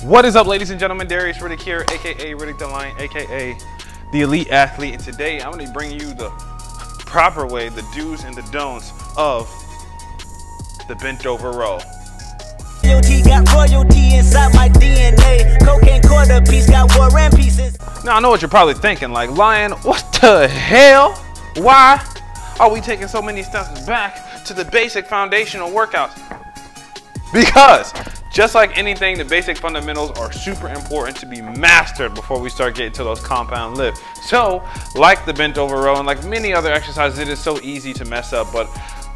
What is up, ladies and gentlemen? Darius Riddick here, aka Riddick the Lion, aka the Elite Athlete, and today I'm going to bring you the proper way, the do's and the don'ts of the bent over row. Got royalty inside my DNA. Cocaine quarter piece, got war and pieces. Now I know what you're probably thinking, like, Lion, what the hell? Why are we taking so many steps back to the basic foundational workouts? Because just like anything, the basic fundamentals are super important to be mastered before we start getting to those compound lifts. So, like the bent over row and like many other exercises, it is so easy to mess up. But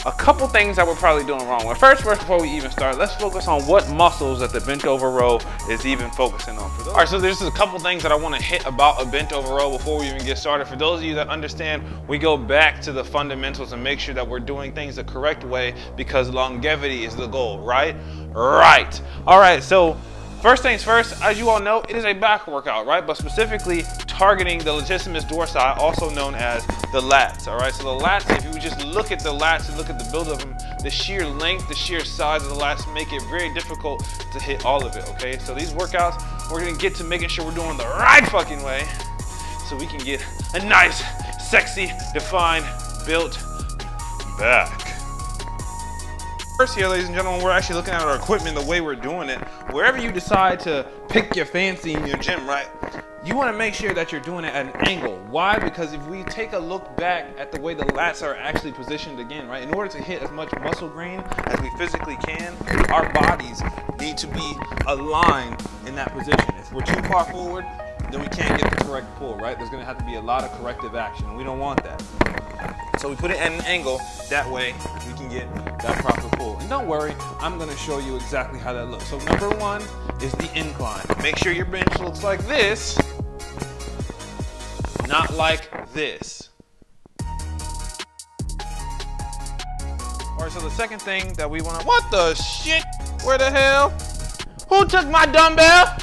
a couple things that we're probably doing wrong. Well, first, before we even start, let's focus on what muscles that the bent over row is even focusing on. All right, so there's just a couple things that I want to hit about a bent over row before we even get started. For those of you that understand, we go back to the fundamentals and make sure that we're doing things the correct way because longevity is the goal, right? Right. All right, so first things first, as you all know, it is a back workout, right? But specifically targeting the latissimus dorsi, also known as the lats, all right? So the lats, if you just look at the lats and look at the build of them, the sheer length, the sheer size of the lats make it very difficult to hit all of it, okay? So these workouts, we're gonna get to making sure we're doing the right fucking way so we can get a nice, sexy, defined, built back. First here, ladies and gentlemen, we're actually looking at our equipment, the way we're doing it. Wherever you decide to pick your fancy in your gym, right? You want to make sure that you're doing it at an angle. Why? Because if we take a look back at the way the lats are actually positioned again, right? In order to hit as much muscle gain as we physically can, our bodies need to be aligned in that position. If we're too far forward, then we can't get the correct pull, right? There's going to have to be a lot of corrective action, and we don't want that. So we put it at an angle, that way we can get that proper pull. And don't worry, I'm gonna show you exactly how that looks. So number one is the incline. Make sure your bench looks like this, not like this. All right, so the second thing that we wanna, what the shit? Where the hell? Who took my dumbbell?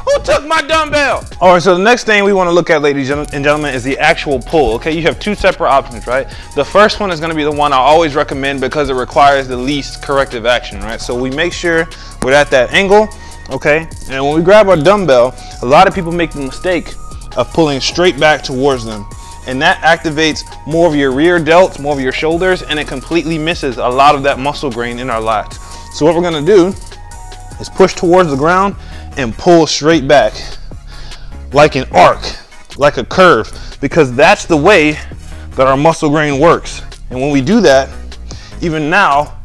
Who took my dumbbell? All right, so the next thing we want to look at, ladies and gentlemen, is the actual pull, okay? You have two separate options, right? The first one is going to be the one I always recommend because it requires the least corrective action, right? So we make sure we're at that angle, okay? And when we grab our dumbbell, a lot of people make the mistake of pulling straight back towards them. And that activates more of your rear delts, more of your shoulders, and it completely misses a lot of that muscle grain in our lats. So what we're going to do is push towards the ground and pull straight back like an arc, like a curve, because that's the way that our muscle grain works. And when we do that, even now,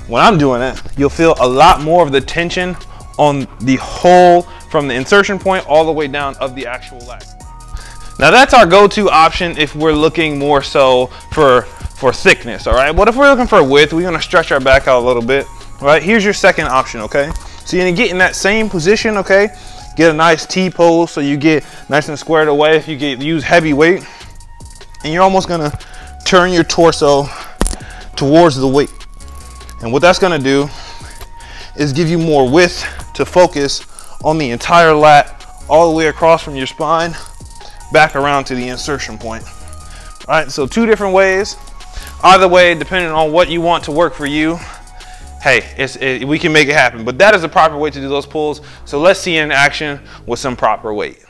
when I'm doing it, you'll feel a lot more of the tension on the whole, from the insertion point all the way down of the actual lat. Now that's our go-to option if we're looking more so for thickness, all right? But if we're looking for width, we're gonna stretch our back out a little bit, all right? Here's your second option, okay? So you're gonna get in that same position, okay? Get a nice T pose so you get nice and squared away if you use heavy weight. And you're almost gonna turn your torso towards the weight. And what that's gonna do is give you more width to focus on the entire lat, all the way across from your spine, back around to the insertion point. All right, so two different ways. Either way, depending on what you want to work for you, hey, we can make it happen. But that is the proper way to do those pulls. So let's see in action with some proper weight.